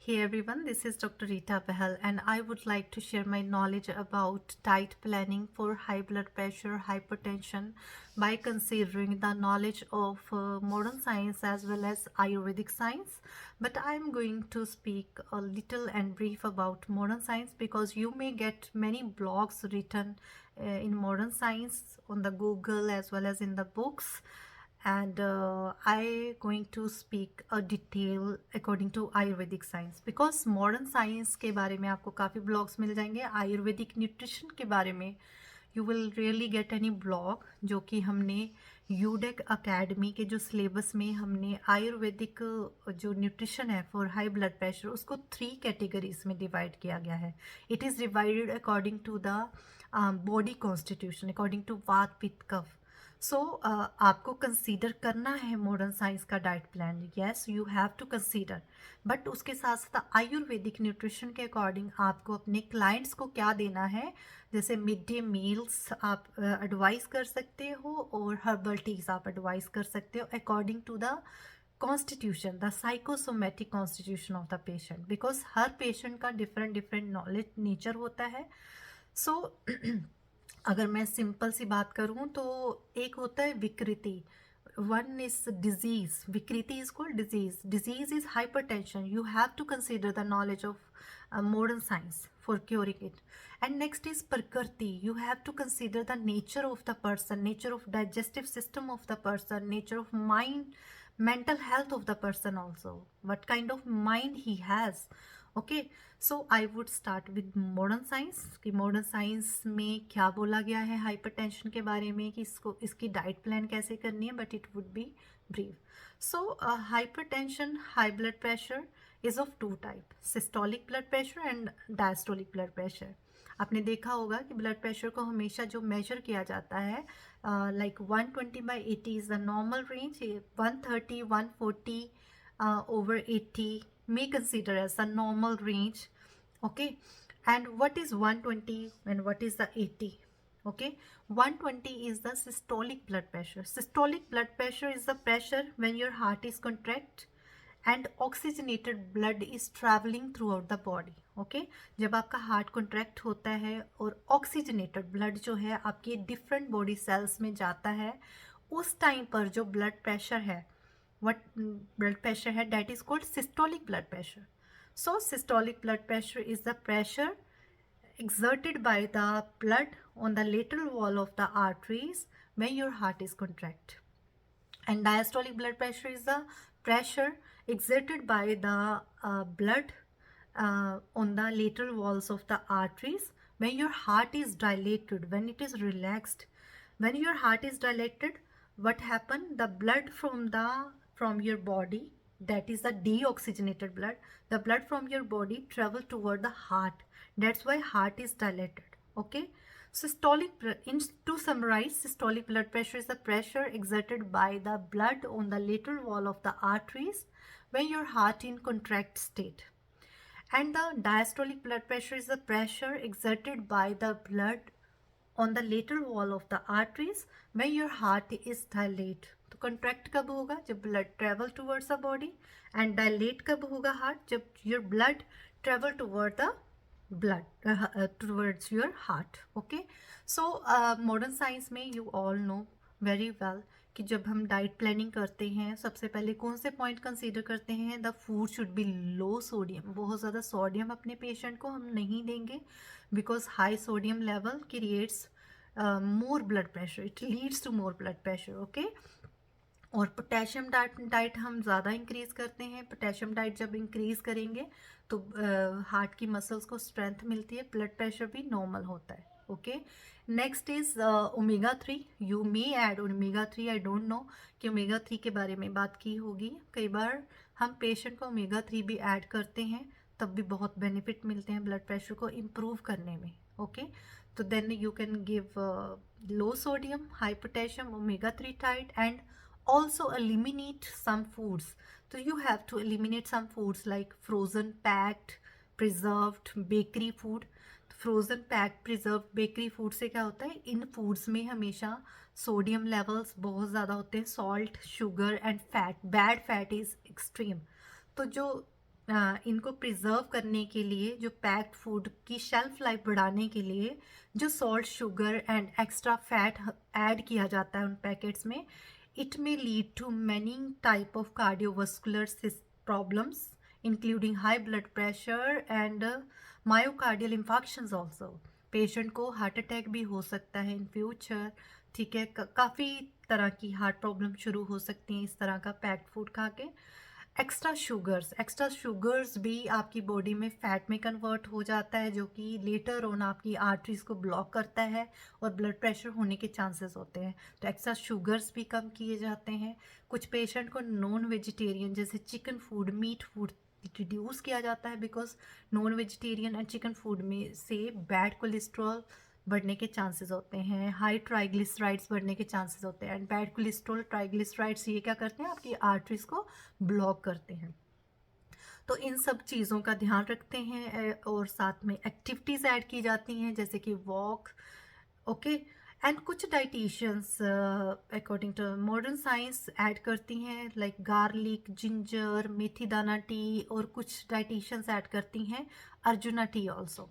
Hey everyone, this is Dr. Rita Behal, and I would like to share my knowledge about diet planning for high blood pressure, hypertension by considering the knowledge of modern science as well as Ayurvedic science. But I am going to speak a little and brief about modern science because you may get many blogs written in modern science on the Google as well as in the books, and I going to speak a detail according to Ayurvedic science because modern science के बारे में आपको काफ़ी blogs मिल जाएंगे. Ayurvedic nutrition के बारे में you will really get any blog जो कि हमने यूडेक अकेडमी के जो सिलेबस में हमने आयुर्वेदिक जो न्यूट्रिशन है फॉर हाई ब्लड प्रेशर उसको 3 कैटेगरीज में डिवाइड किया गया है. It is divided according to the body constitution according to vata pitta kapha. So आपको कंसीडर करना है मॉडर्न साइंस का diet plan. Yes, you have to consider, but उसके साथ साथ आयुर्वेदिक न्यूट्रिशन के अकॉर्डिंग आपको अपने क्लाइंट्स को क्या देना है. जैसे मिड डे मील्स आप एडवाइस कर सकते हो और हर्बल टीज आप एडवाइस कर सकते हो according to the constitution, the psychosomatic constitution of the patient, because हर पेशेंट का डिफरेंट डिफरेंट नॉलेज नेचर होता है. सो अगर मैं सिंपल सी बात करूं तो एक होता है विकृति. वन इज डिजीज, विकृति is called disease. Disease is hypertension. You have to consider the knowledge of modern science for curing it. And next is prakriti. You have to consider the nature of the person, nature of digestive system of the person, nature of mind, mental health of the person also, what kind of mind he has. Okay, so I would start with modern science कि modern science में क्या बोला गया है hypertension के बारे में कि इसको इसकी डाइट प्लान कैसे करनी है, but it would be brief. So hypertension, high blood pressure is of two type, systolic blood pressure and diastolic blood pressure. आपने देखा होगा कि ब्लड प्रेशर को हमेशा जो मेजर किया जाता है like 120/80 is the normal range. 130, 140 over 80 may consider as the normal range. Okay, and what is 120 and what is the 80? Okay, 120 is the systolic blood pressure. Systolic blood pressure is the pressure when your heart is contract and oxygenated blood is traveling throughout the body. Okay, जब आपका heart contract होता है और oxygenated blood जो है आपके different body cells में जाता है, उस टाइम पर जो ब्लड प्रेशर है, what blood pressure है, that is called systolic blood pressure. So systolic blood pressure is the pressure exerted by the blood on the lateral wall of the arteries when your heart is contract. And diastolic blood pressure is the pressure exerted by the blood on the lateral walls of the arteries when your heart is dilated, when it is relaxed. When your heart is dilated, what happen? The blood from your body, that is the deoxygenated blood, the blood from your body travel toward the heart. That's why heart is dilated. Okay, to summarize, systolic blood pressure is the pressure exerted by the blood on the lateral wall of the arteries when your heart in contract state. And the diastolic blood pressure is the pressure exerted by the blood on the lateral wall of the arteries when your heart is dilate. तो contract कब होगा? जब blood travel towards the body. And dilate कब होगा heart? जब your blood travel toward the blood towards your heart. Okay, so modern science में you all know very well कि जब हम डाइट प्लानिंग करते हैं सबसे पहले कौन से पॉइंट कंसीडर करते हैं? The food should be low sodium. बहुत ज़्यादा सोडियम अपने पेशेंट को हम नहीं देंगे because high sodium level creates more blood pressure, it leads to more blood pressure. Okay, और पोटेशियम डाइट हम ज़्यादा इंक्रीज़ करते हैं. पोटेशियम डाइट जब इंक्रीज़ करेंगे तो हार्ट की मसल्स को स्ट्रेंथ मिलती है, ब्लड प्रेशर भी नॉर्मल होता है. Okay, next is omega 3. You may add omega 3. I don't know कि ओमेगा 3 के बारे में बात की होगी. कई बार हम पेशेंट को ओमेगा 3 भी ऐड करते हैं, तब भी बहुत बेनिफिट मिलते हैं ब्लड प्रेशर को इम्प्रूव करने में. ओके, तो then you can give low sodium, high potassium, omega 3 diet and also eliminate some foods. So you have to eliminate some foods like frozen, packed, preserved, bakery food. Frozen packed preserve bakery food से क्या होता है? इन foods में हमेशा sodium levels बहुत ज़्यादा होते हैं, salt, sugar and fat. Bad fat is extreme. तो जो इनको प्रिजर्व करने के लिए, जो पैक्ड फूड की शेल्फ लाइफ बढ़ाने के लिए जो salt, sugar and extra fat add किया जाता है उन पैकेट्स में, it may lead to many type of cardiovascular problems including high blood pressure and myocardial infarctions also. Patient को हार्ट अटैक भी हो सकता है इन फ्यूचर। ठीक है, काफ़ी तरह की हार्ट प्रॉब्लम शुरू हो सकती हैं इस तरह का पैक्ड फूड खा के। एक्स्ट्रा शुगर्स भी आपकी बॉडी में फैट में कन्वर्ट हो जाता है, जो कि लेटर ऑन आपकी आर्टरीज को ब्लॉक करता है और ब्लड प्रेशर होने के चांसेस होते हैं। तो एक्स्ट्रा शुगर्स भी कम किए जाते हैं। कुछ पेशेंट को नॉन वेजिटेरियन जैसे chicken food, meat food reduce किया जाता है, because non vegetarian and chicken food में से बैड कोलेस्ट्रॉल बढ़ने के चांसेस होते हैं, हाई ट्राइग्लिसराइड्स बढ़ने के चांसेस होते हैं। एंड बैड कोलेस्ट्रॉल, ट्राइग्लिसराइड्स ये क्या करते हैं, आपकी आर्टरीज को ब्लॉक करते हैं। तो इन सब चीज़ों का ध्यान रखते हैं और साथ में एक्टिविटीज़ ऐड की जाती हैं जैसे कि वॉक। ओके। एंड कुछ dietitians according to modern science add करती हैं लाइक गार्लिक, जिंजर, मेथी दाना टी, और कुछ डाइटिशियंस ऐड करती हैं arjuna tea also.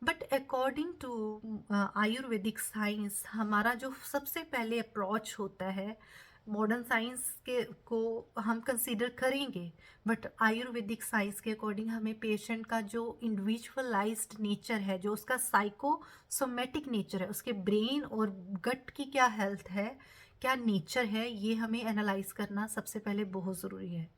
But according to Ayurvedic science, हमारा जो सबसे पहले अप्रोच होता है, मॉडर्न साइंस के को हम कंसीडर करेंगे, बट आयुर्वेदिक साइंस के अकॉर्डिंग हमें पेशेंट का जो इंडिविजुअलाइज्ड नेचर है, जो उसका साइकोसोमेटिक नेचर है, उसके ब्रेन और गट की क्या हेल्थ है, क्या नेचर है, ये हमें एनालाइज करना सबसे पहले बहुत ज़रूरी है।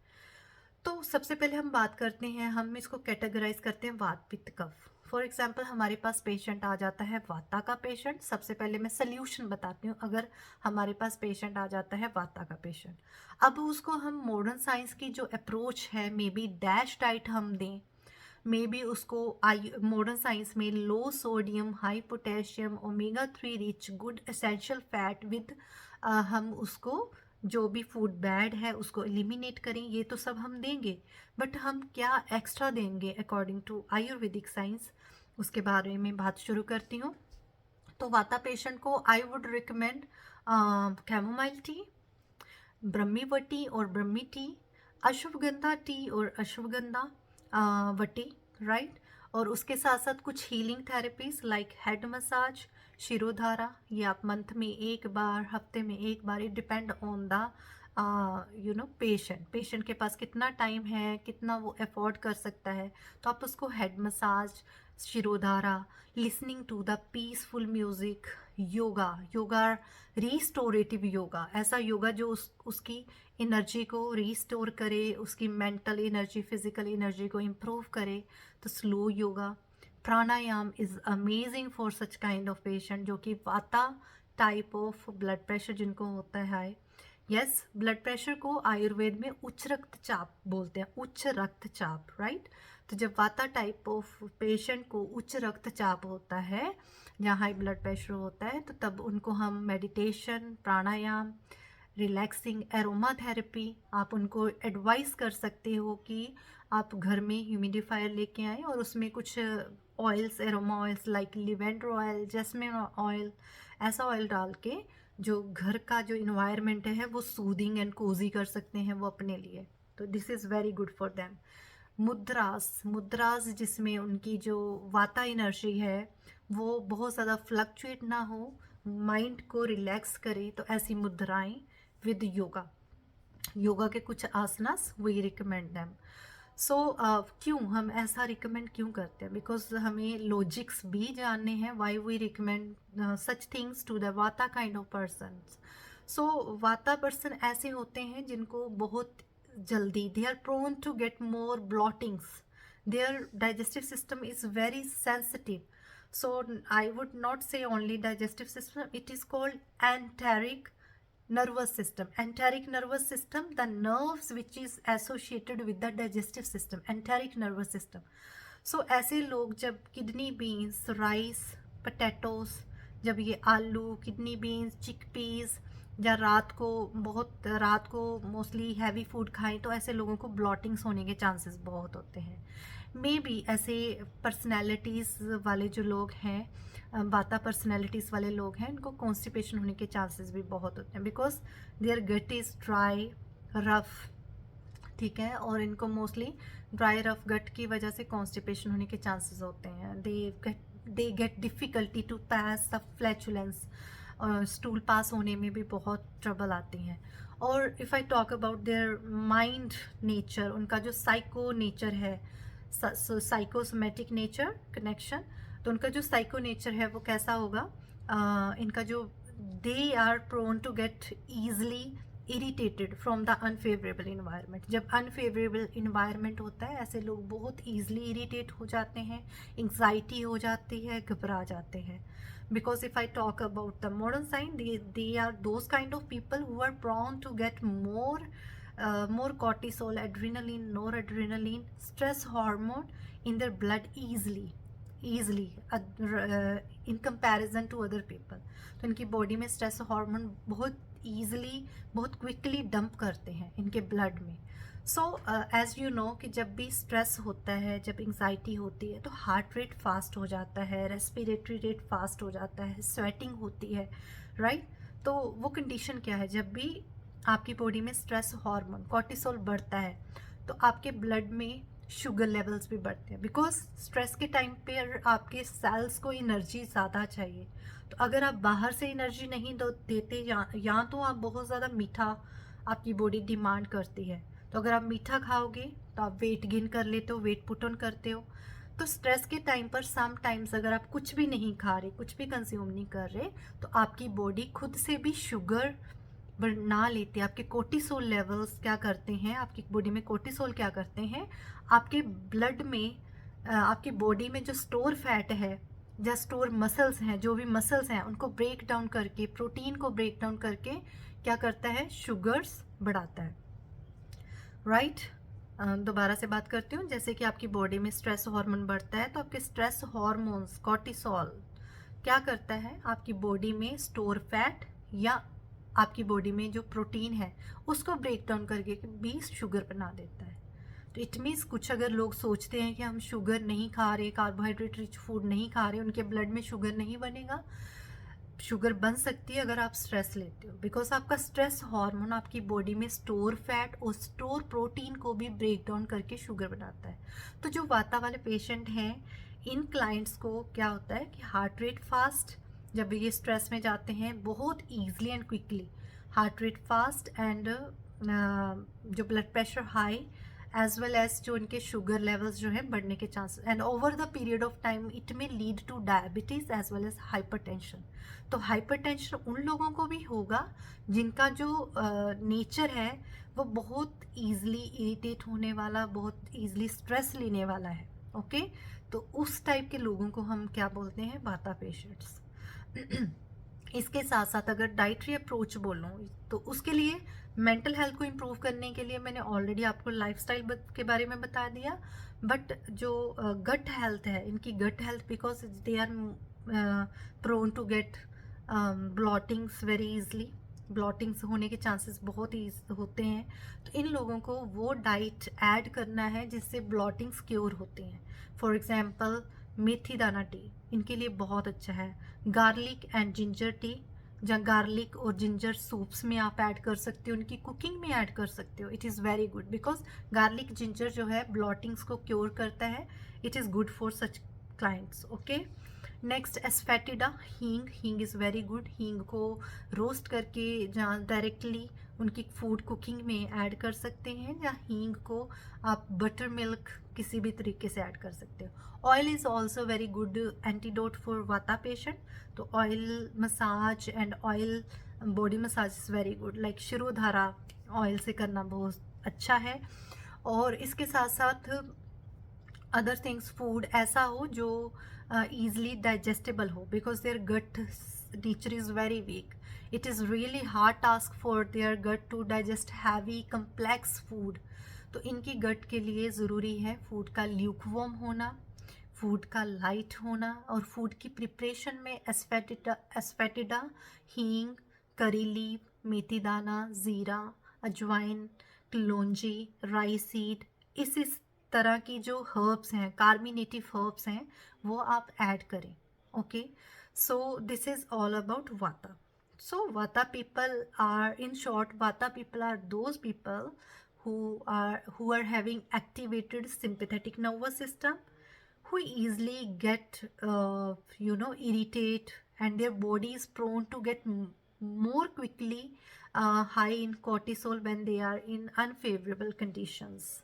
तो सबसे पहले हम बात करते हैं, हम इसको कैटेगराइज करते हैं वात, पित्त, कफ। फॉर एग्जाम्पल हमारे पास पेशेंट आ जाता है वाता का पेशेंट। सबसे पहले मैं सल्यूशन बताती हूँ। अगर हमारे पास पेशेंट आ जाता है वाता का पेशेंट, अब उसको हम मॉडर्न साइंस की जो अप्रोच है, मे बी डैश डाइट हम दें, मे बी उसको मॉडर्न साइंस में low sodium, high potassium, omega 3 rich good essential fat with, हम उसको जो भी फूड बैड है उसको एलिमिनेट करें, ये तो सब हम देंगे। बट हम क्या एक्स्ट्रा देंगे अकॉर्डिंग टू आयुर्वेदिक साइंस, उसके बारे में बात शुरू करती हूँ। तो वाता पेशेंट को I would recommend chamomile tea, brahmi vati और ब्रह्मी टी, अश्वगंधा टी और अश्वगंधा वटी, राइट। और उसके साथ साथ कुछ healing therapies like head massage, shirodhara, ये आप मंथ में एक बार, हफ्ते में एक बार, it depend on the patient के पास कितना टाइम है, कितना वो अफोर्ड कर सकता है, तो आप उसको head massage, shirodhara, listening to the peaceful music, yoga restorative yoga, ऐसा योगा जो उसकी एनर्जी को रिस्टोर करे, उसकी मेंटल एनर्जी, फिजिकल एनर्जी को इम्प्रूव करे, तो slow yoga. Pranayama is amazing for such kind of patient जो कि वाता टाइप ऑफ ब्लड प्रेशर जिनको होता है हाई। यस, ब्लड प्रेशर को आयुर्वेद में उच्च रक्तचाप बोलते हैं, उच्च रक्तचाप, राइट। तो जब वाता टाइप ऑफ पेशेंट को उच्च रक्तचाप होता है, जहाँ हाई ब्लड प्रेशर होता है, तो तब उनको हम मेडिटेशन, प्राणायाम, रिलैक्सिंग एरोमा थेरेपी, आप उनको एडवाइस कर सकते हो कि आप घर में ह्यूमिडिफायर लेके आएँ और उसमें कुछ oils, aroma oils like lavender oil, jasmine oil, ऐसा ऑयल डाल के जो घर का जो इन्वायरमेंट है वो सूदिंग एंड कोजी कर सकते हैं वो अपने लिए। तो this is very good for them. Mudras जिसमें उनकी जो वाता एनर्जी है वो बहुत ज़्यादा फ्लक्चुएट ना हो, माइंड को रिलैक्स करे, तो ऐसी मुद्राएं विद योगा के कुछ आसनास वी रिकमेंड दैम। सो क्यों हम ऐसा रिकमेंड क्यों करते हैं, बिकॉज हमें लॉजिक्स भी जानने हैं why we recommend such things to the vata kind of person. So vata person ऐसे होते हैं जिनको बहुत जल्दी, they are prone to get more bloatings, their digestive system is very sensitive. So I would not say only digestive system, it is called enteric nervous system. Enteric nervous system, the nerves which is associated with the digestive system, enteric nervous system. So ऐसे लोग जब kidney beans, rice, potatoes, जब ये आलू, kidney beans, chickpeas, या रात को mostly heavy food खाएं, तो ऐसे लोगों को ब्लॉटिंग्स होने के चांसेस बहुत होते हैं। मे बी ऐसे पर्सनैलिटीज़ वाले जो लोग हैं, वाता पर्सनैलिटीज़ वाले लोग हैं, उनको कॉन्स्टिपेशन होने के चांसेस भी बहुत होते हैं, because their gut is dry, rough, ठीक है, और इनको मोस्टली ड्राई रफ गट की वजह से कॉन्स्टिपेशन होने के चांसेस होते हैं। They get difficulty to pass the flatulence, stool pass होने में भी बहुत ट्रबल आती हैं। और if I talk about their mind nature, उनका जो साइको नेचर है, साइकोसोमेटिक नेचर कनेक्शन, तो उनका जो साइको नेचर है वो कैसा होगा, इनका जो they are prone to get easily irritated from the unfavourable environment. जब अनफेवरेबल इन्वायरमेंट होता है ऐसे लोग बहुत ईजली इरिटेट हो जाते हैं, एंग्जाइटी हो जाती है, घबरा जाते हैं। Because if I talk about the modern science, they are those kind of people who are prone to get more cortisol, adrenaline, noradrenaline, stress hormone in their blood easily in comparison to other people. तो इनकी body में stress hormone बहुत easily, बहुत quickly dump करते हैं इनके blood में। So as you know कि जब भी स्ट्रेस होता है, जब एंग्जाइटी होती है तो हार्ट रेट फास्ट हो जाता है, रेस्पिरेटरी रेट फास्ट हो जाता है, स्वेटिंग होती है, राइट? तो वो कंडीशन क्या है, जब भी आपकी बॉडी में स्ट्रेस हार्मोन कॉर्टिसोल बढ़ता है तो आपके ब्लड में शुगर लेवल्स भी बढ़ते हैं। बिकॉज स्ट्रेस के टाइम पे आपके सेल्स को एनर्जी ज़्यादा चाहिए, तो अगर आप बाहर से एनर्जी नहीं देते, या तो आप बहुत ज़्यादा मीठा आपकी बॉडी डिमांड करती है, तो अगर आप मीठा खाओगे तो आप वेट गेन कर लेते हो, वेट पुट ऑन करते हो। तो स्ट्रेस के टाइम पर सम टाइम्स अगर आप कुछ भी नहीं खा रहे, कुछ भी कंज्यूम नहीं कर रहे, तो आपकी बॉडी खुद से भी शुगर बना लेती है। आपके कोर्टिसोल लेवल्स क्या करते हैं, आपकी बॉडी में कोर्टिसोल क्या करते हैं, आपके ब्लड में, आपकी बॉडी में जो स्टोर फैट है या स्टोर मसल्स हैं, जो भी मसल्स हैं उनको ब्रेक डाउन करके, प्रोटीन को ब्रेक डाउन करके क्या करता है, शुगर्स बढ़ाता है, राइट? दोबारा से बात करती हूँ। जैसे कि आपकी बॉडी में स्ट्रेस हार्मोन बढ़ता है तो आपके स्ट्रेस हार्मोन्स कॉर्टिसोल क्या करता है, आपकी बॉडी में स्टोर फैट या आपकी बॉडी में जो प्रोटीन है उसको ब्रेक डाउन करके भी शुगर बना देता है। तो इट मीन्स कुछ अगर लोग सोचते हैं कि हम शुगर नहीं खा रहे, कार्बोहाइड्रेट रिच फूड नहीं खा रहे, उनके ब्लड में शुगर नहीं बनेगा। शुगर बन सकती है अगर आप स्ट्रेस लेते हो, बिकॉज आपका स्ट्रेस हार्मोन आपकी बॉडी में स्टोर फैट और स्टोर प्रोटीन को भी ब्रेक डाउन करके शुगर बनाता है। तो जो वाता वाले पेशेंट हैं, इन क्लाइंट्स को क्या होता है कि हार्ट रेट फास्ट, जब ये स्ट्रेस में जाते हैं बहुत easily and quickly heart rate fast and जो blood pressure high, as well as जो इनके शुगर लेवल्स जो है बढ़ने के chances, and over the period of time it may lead to diabetes as well as hypertension. तो hypertension उन लोगों को भी होगा जिनका जो नेचर है वो बहुत ईजली इरिटेट होने वाला, बहुत ईजली स्ट्रेस लेने वाला है, ओके? तो उस टाइप के लोगों को हम क्या बोलते हैं, वाता पेशेंट्स। इसके साथ साथ अगर डाइटरी अप्रोच बोलूँ तो उसके लिए मेंटल हेल्थ को इम्प्रूव करने के लिए मैंने ऑलरेडी आपको लाइफस्टाइल के बारे में बता दिया, बट जो गट हेल्थ है, इनकी gut health, because they are prone to get bloatings very easily, bloatings होने के चांसेस बहुत ही होते हैं। तो इन लोगों को वो डाइट ऐड करना है जिससे ब्लॉटिंग्स क्योर होती हैं। फॉर एग्जांपल मेथी दाना टी इनके लिए बहुत अच्छा है, गार्लिक एंड जिंजर टी, जहाँ गार्लिक और जिंजर सूप्स में आप ऐड कर सकते हो, उनकी कुकिंग में ऐड कर सकते हो। It is very good because garlic ginger जो है ब्लॉटिंग्स को क्योर करता है। It is good for such clients, okay? Next asafoetida, hing is very good. हींग को रोस्ट करके जहाँ डायरेक्टली उनकी फूड कुकिंग में ऐड कर सकते हैं, या हींग को आप बटर मिल्क किसी भी तरीके से ऐड कर सकते हो। Oil is also very good antidote for वाता पेशेंट। तो oil massage and oil body massage is very good, like shirodhara oil से करना बहुत अच्छा है। और इसके साथ साथ अदर थिंग्स, फूड ऐसा हो जो easily digestible हो, because their gut nature is very weak. It is really hard task for their gut to digest heavy complex food. तो इनकी गट के लिए ज़रूरी है फूड का ल्यूकवॉर्म होना, फूड का लाइट होना, और फूड की प्रिपरेशन में एस्फेटिडा, हींग, करी लीफ, मेथी दाना, ज़ीरा, अजवाइन, कलौंजी, राई सीड, इस तरह की जो हर्ब्स हैं, कार्मिनेटिव हर्ब्स हैं, वो आप ऐड करें, okay? So this is all about वाता. So Vata people are, in short, Vata people are those people who are having activated sympathetic nervous system, who easily get irritate, and their body is prone to get more quickly high in cortisol when they are in unfavorable conditions.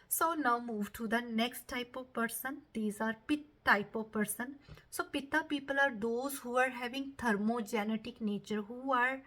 So now move to the next type of person. These are pit type of person. So pitta people are those who are having thermogenetic nature, who are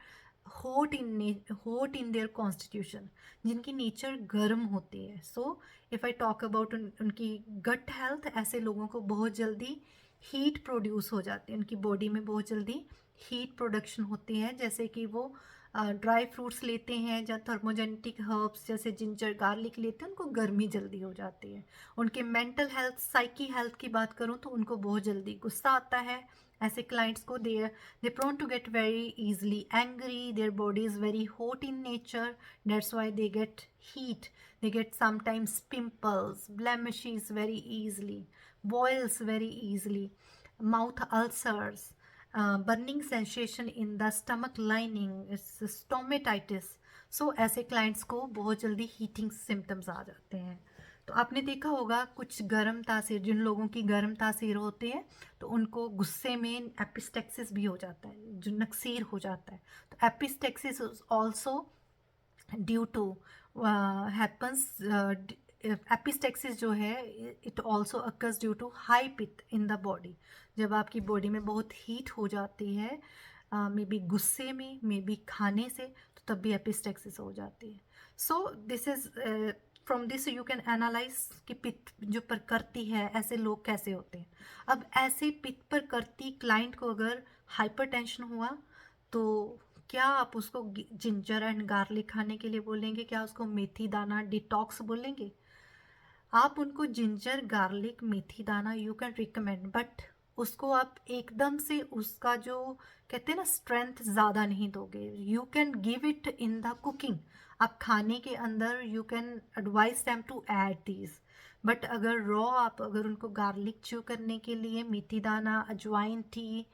hot in their constitution, जिनकी nature गर्म होती है. So if I talk about उनकी gut health, ऐसे लोगों को बहुत जल्दी हीट प्रोड्यूस हो जाती है, उनकी बॉडी में बहुत जल्दी हीट प्रोडक्शन होती है. जैसे कि वो ड्राई फ्रूट्स लेते हैं या थर्मोजेनेटिक हर्ब्स जैसे जिंजर गार्लिक लेते हैं, उनको गर्मी जल्दी हो जाती है. उनके मेंटल हेल्थ, साइकी हेल्थ की बात करूँ तो उनको बहुत जल्दी गुस्सा आता है. ऐसे क्लाइंट्स को they prone to get very easily angry, their body is very hot in nature, that's why they get heat, they get sometimes pimples, blemishes very easily, boils very easily, mouth ulcers, burning sensation in the stomach lining, it's stomatitis. सो ऐसे clients को बहुत जल्दी heating symptoms आ जाते हैं. तो आपने देखा होगा कुछ गर्म तासीर, जिन लोगों की गर्म तासीर होते हैं तो उनको गुस्से में एपिस्टेक्सिस भी हो जाता है, जो नक्सीर हो जाता है. तो epistaxis also due to happens, epistaxis जो है it also occurs due to high pitta in the body. जब आपकी बॉडी में बहुत हीट हो जाती है, मे बी गुस्से में, मे बी खाने से, तो तब भी एपिस्टेक्सिस हो जाती है. So this is from this you can analyse कि पित्त जो प्रकृति है, ऐसे लोग कैसे होते हैं. अब ऐसे पित्त प्रकृति क्लाइंट को अगर हाइपरटेंशन हुआ तो क्या आप उसको जिंजर एंड गार्लिक खाने के लिए बोलेंगे? क्या उसको मेथी दाना डिटॉक्स बोलेंगे? आप उनको जिंजर गार्लिक मेथी दाना यू कैन रिकमेंड, बट उसको आप एकदम से उसका जो कहते हैं ना स्ट्रेंथ ज़्यादा नहीं दोगे. You can give it in the cooking. आप खाने के अंदर you can advise them to add these. But अगर रॉ आप अगर उनको गार्लिक च्यू करने के लिए मेथी दाना, अजवाइन टी,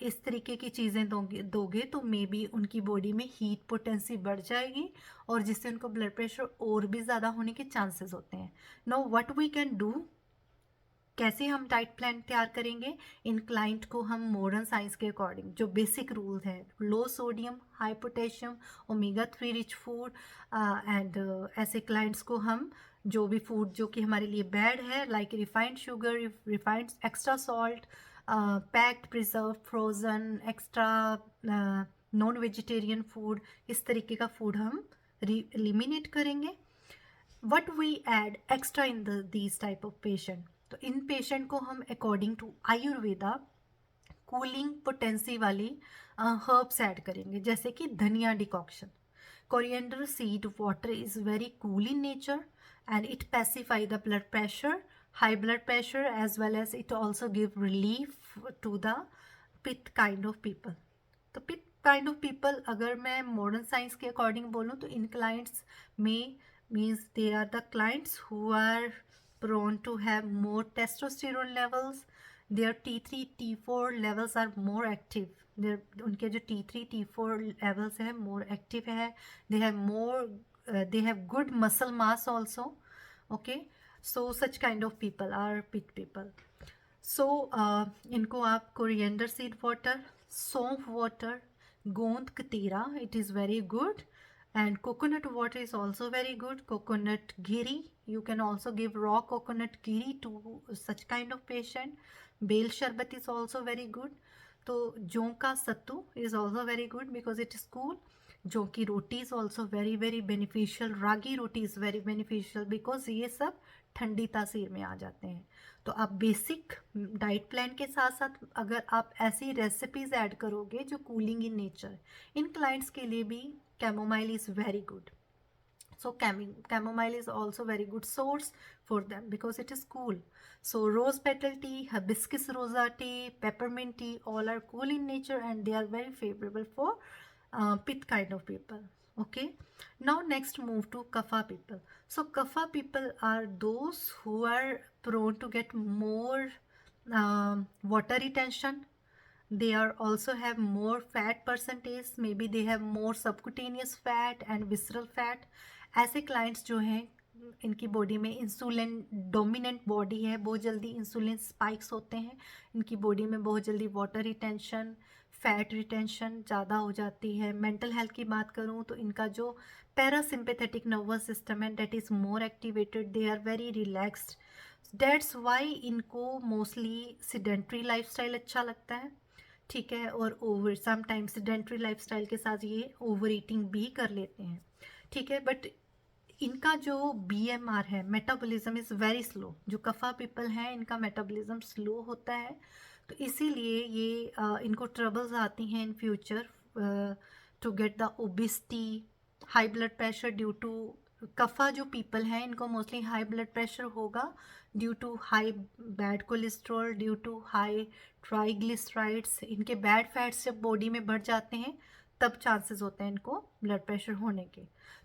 इस तरीके की चीज़ें दोगे तो मे बी उनकी बॉडी में हीट पोटेंसी बढ़ जाएगी और जिससे उनको ब्लड प्रेशर और भी ज़्यादा होने के चांसेस होते हैं. No what we can do, कैसे हम डाइट प्लान तैयार करेंगे? इन क्लाइंट को हम मॉडर्न साइंस के अकॉर्डिंग जो बेसिक रूल है, low sodium, high potassium, omega 3 rich food, and ऐसे क्लाइंट्स को हम जो भी फूड जो कि हमारे लिए बैड है, like refined sugar, refined extra salt, packed, preserve, frozen, extra non vegetarian food, इस तरीके का फूड हम एलिमिनेट करेंगे. What we add extra in these type of patient, तो इन पेशेंट को हम according to Ayurveda cooling potency वाली हर्ब्स ऐड करेंगे, जैसे कि धनिया decoction. Coriander seed water is very cool in nature and it pacify the blood pressure, high blood pressure, as well as it also give relief to the pit kind of people. तो pit kind of people अगर मैं modern science के according बोलूँ तो इन clients में means they are the clients who are prone to have more testosterone levels, their T3 T4 levels are more active, उनके जो T3 T4 levels है more active है, they have more they have good muscle mass also. Okay, so such kind of people are pit people. So इनको आप coriander seed water, सौंफ water, गोंद कतीरा, it is very good, and coconut water is also very good. Coconut ghee, you can also give raw coconut ghee to such kind of patient. Bel sharbat is also very good. तो जौ का सत्तू is also very good because it is cool. जौ की रोटी is also very very beneficial. Ragi roti is very beneficial because ये सब ठंडी तासीर में आ जाते हैं. तो आप बेसिक डाइट प्लान के साथ साथ अगर आप ऐसी रेसिपीज़ ऐड करोगे जो cooling in nature, in clients के लिए भी chamomile is very good. So chamomile is also very good source for them because it is cool. So rose petal tea, hibiscus rosata, peppermint tea, all are cool in nature and they are very favorable for pit kind of people. Okay, now next move to kapha people. So kapha people are those who are prone to get more water retention. They are also have more fat percentage, maybe they have more subcutaneous fat and visceral fat, ऐसे clients जो हैं इनकी body में insulin dominant body है, बहुत जल्दी insulin spikes होते हैं, इनकी बॉडी में बहुत जल्दी वाटर रिटेंशन, फैट रिटेंशन ज़्यादा हो जाती है। मेंटल हेल्थ की बात करूँ तो इनका जो पैरासिम्पैथेटिक नर्वस सिस्टम है that is more activated, they are very relaxed, that's why इनको मोस्टली सिडेंट्री लाइफस्टाइल अच्छा लगता है, ठीक है। और ओवर समटाइम्स सिडेंट्री लाइफस्टाइल के साथ ये ओवर ईटिंग भी कर लेते हैं, ठीक है। बट इनका जो BMR है, मेटाबॉलिज्म इज़ वेरी स्लो, जो कफा पीपल हैं इनका मेटाबॉलिज्म स्लो होता है, तो इसीलिए ये इनको ट्रबल्स आती हैं in future to get the obesity, high blood pressure due to kapha जो पीपल हैं इनको मोस्टली हाई ब्लड प्रेशर होगा due to high bad cholesterol, due to high triglycerides, इनके बैड फैट्स जब बॉडी में बढ़ जाते हैं तब चांसेस होते हैं इनको ब्लड प्रेशर होने के।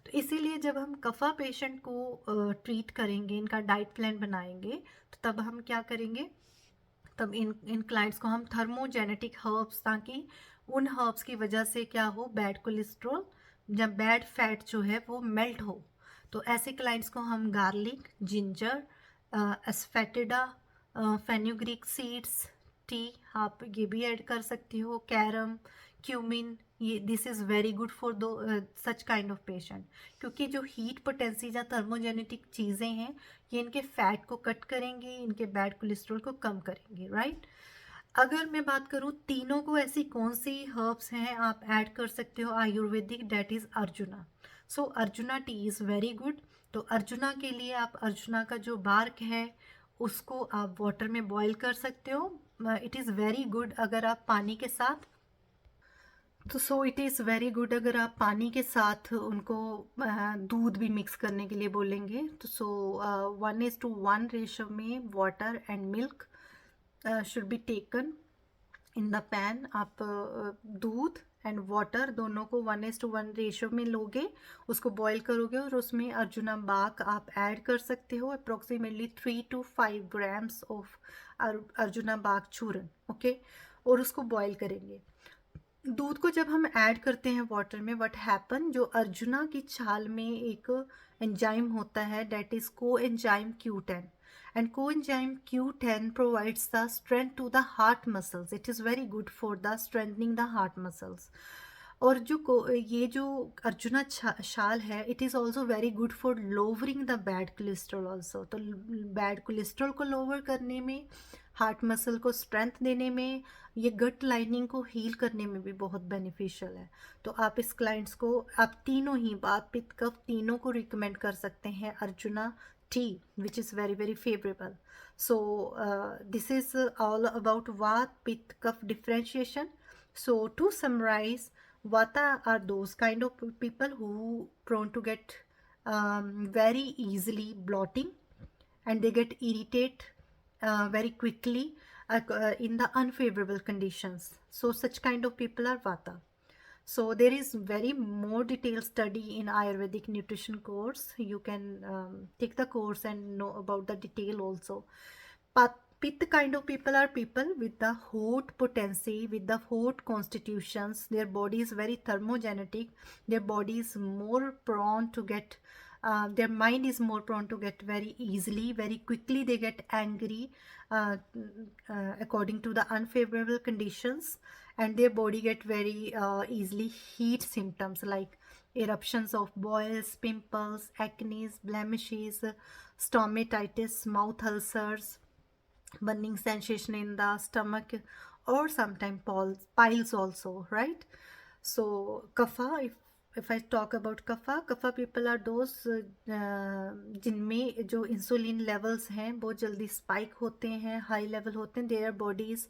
तो इसीलिए जब हम कफ़ा पेशेंट को ट्रीट करेंगे, इनका डाइट प्लान बनाएंगे, तो तब हम क्या करेंगे, तब इन क्लाइंट्स को हम थर्मोजेनेटिक हर्ब्स, ताकि उन हर्ब्स की वजह से क्या हो, बैड कोलेस्ट्रॉल या बैड फैट जो है वो मेल्ट हो। तो ऐसे क्लाइंट्स को हम garlic, ginger, asafoetida, fenugreek seeds, tea, आप ये भी ऐड कर सकती हो, कैरम, क्यूमिन, ये this is very good for those such kind of patient, क्योंकि जो हीट पोटेंसी या थर्मोजेनेटिक चीज़ें हैं ये इनके फैट को कट करेंगी, इनके बैड कोलेस्ट्रॉल को कम करेंगी, राइट। अगर मैं बात करूँ तीनों को ऐसी कौन सी हर्ब्स हैं आप ऐड कर सकते हो Ayurvedic, that is arjuna. So arjuna T is very good. तो अर्जुना के लिए आप अर्जुना का जो बार्क है उसको आप वाटर में बॉईल कर सकते हो, इट इज़ वेरी गुड अगर आप पानी के साथ, तो so it is very good अगर आप पानी के साथ उनको दूध भी मिक्स करने के लिए बोलेंगे, तो सो 1:1 रेशो में water and milk should be taken in the pan. आप दूध एंड वाटर दोनों को 1:1 रेशो में लोगे, उसको बॉईल करोगे और उसमें अर्जुना बाक आप ऐड कर सकते हो, approximately 3 to 5 grams of arjuna बाक चूरन, ओके। और उसको बॉईल करेंगे। दूध को जब हम ऐड करते हैं वाटर में, व्हाट हैपन, जो अर्जुना की छाल में एक एंजाइम होता है that is coenzyme Q10, and coenzyme Q10 provides the strength to the heart muscles, it is very good for the strengthening the heart muscles. और ये जो अर्जुना शाल है it is also very good for lowering the bad cholesterol also, तो bad cholesterol को lower करने में, heart muscle को स्ट्रेंथ देने में, ये गट लाइनिंग को हील करने में भी बहुत बेनिफिशियल है। तो आप इस क्लाइंट्स को आप तीनों ही वात पित्त कफ तीनों को रिकमेंड कर सकते हैं arjuna T, which is very very favourable. So this is all about वात पित्त कफ differentiation. So to summarize, Vata are those kind of people who prone to get very easily bloating, and they get irritate very quickly in the unfavorable conditions. So such kind of people are Vata. So there is very more detailed study in Ayurvedic nutrition course. You can take the course and know about the detail also. But Pitta kind of people are people with the hot potency, with the hot constitutions. Their body is very thermogenetic. Their body is more prone to get, their mind is more prone to get very easily, very quickly. They get angry according to the unfavorable conditions, and their body get very easily heat symptoms like eruptions of boils, pimples, acne, blemishes, stomatitis, mouth ulcers, burning sensation in the stomach, or sometimes piles also, right? So kapha, if I talk about kapha people are those जिनमें जो insulin levels हैं बहुत जल्दी spike होते हैं, high level होते हैं, their bodies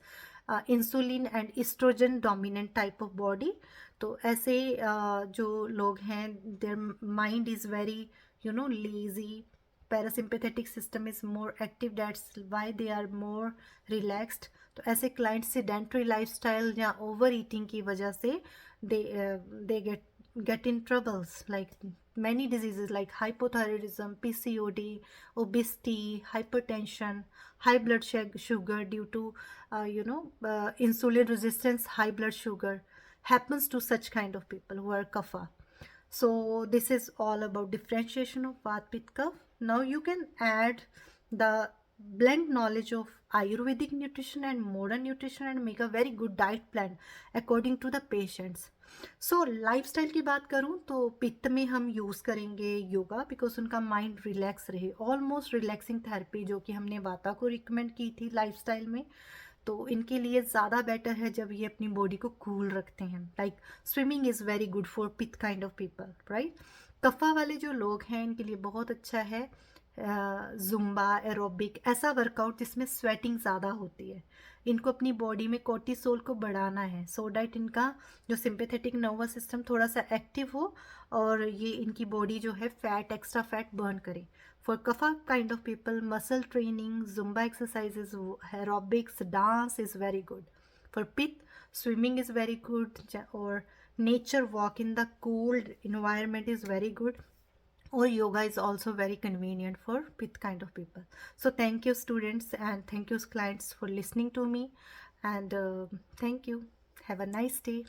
insulin and oestrogen dominant type of body. तो ऐसे जो लोग हैं their mind is very lazy, parasympathetic system is more active, that's why they are more relaxed. तो ऐसे क्लाइंट सेडेंट्री लाइफस्टाइल या ओवर ईटिंग की वजह से they get in troubles like many diseases like hypothyroidism, PCOD, obesity, hypertension, high blood sugar due to insulin resistance, high blood sugar happens to such kind of people who are kapha. So this is all about differentiation of Vata Pitta Kapha. Now you can add the blend knowledge of Ayurvedic nutrition and modern nutrition and make a very good diet plan according to the patients. So lifestyle की बात करूँ तो पित्त में हम use करेंगे yoga, because उनका mind relax रहे, ऑलमोस्ट रिलैक्सिंग थेरेपी जो कि हमने वाता को रिकमेंड की थी लाइफस्टाइल में, तो इनके लिए ज़्यादा बेटर है जब ये अपनी बॉडी को कूल रखते हैं. Like swimming is very good for pitta kind of people, right. Kapha वाले जो लोग हैं इनके लिए बहुत अच्छा है जुम्बा, एरोबिक, ऐसा वर्कआउट जिसमें स्वेटिंग ज़्यादा होती है. इनको अपनी बॉडी में कोर्टिसोल को बढ़ाना है सो डैट इनका जो सिंपैथेटिक नर्वस सिस्टम थोड़ा सा एक्टिव हो और ये इनकी बॉडी जो है फैट, एक्स्ट्रा फैट बर्न करे. For Kapha kind of people, muscle training, Zumba exercises, aerobics, dance is very good. For Pith, swimming is very good, or nature walk in the cold environment is very good, or yoga is also very convenient for Pith kind of people. So thank you students and thank you clients for listening to me, and thank you. Have a nice day.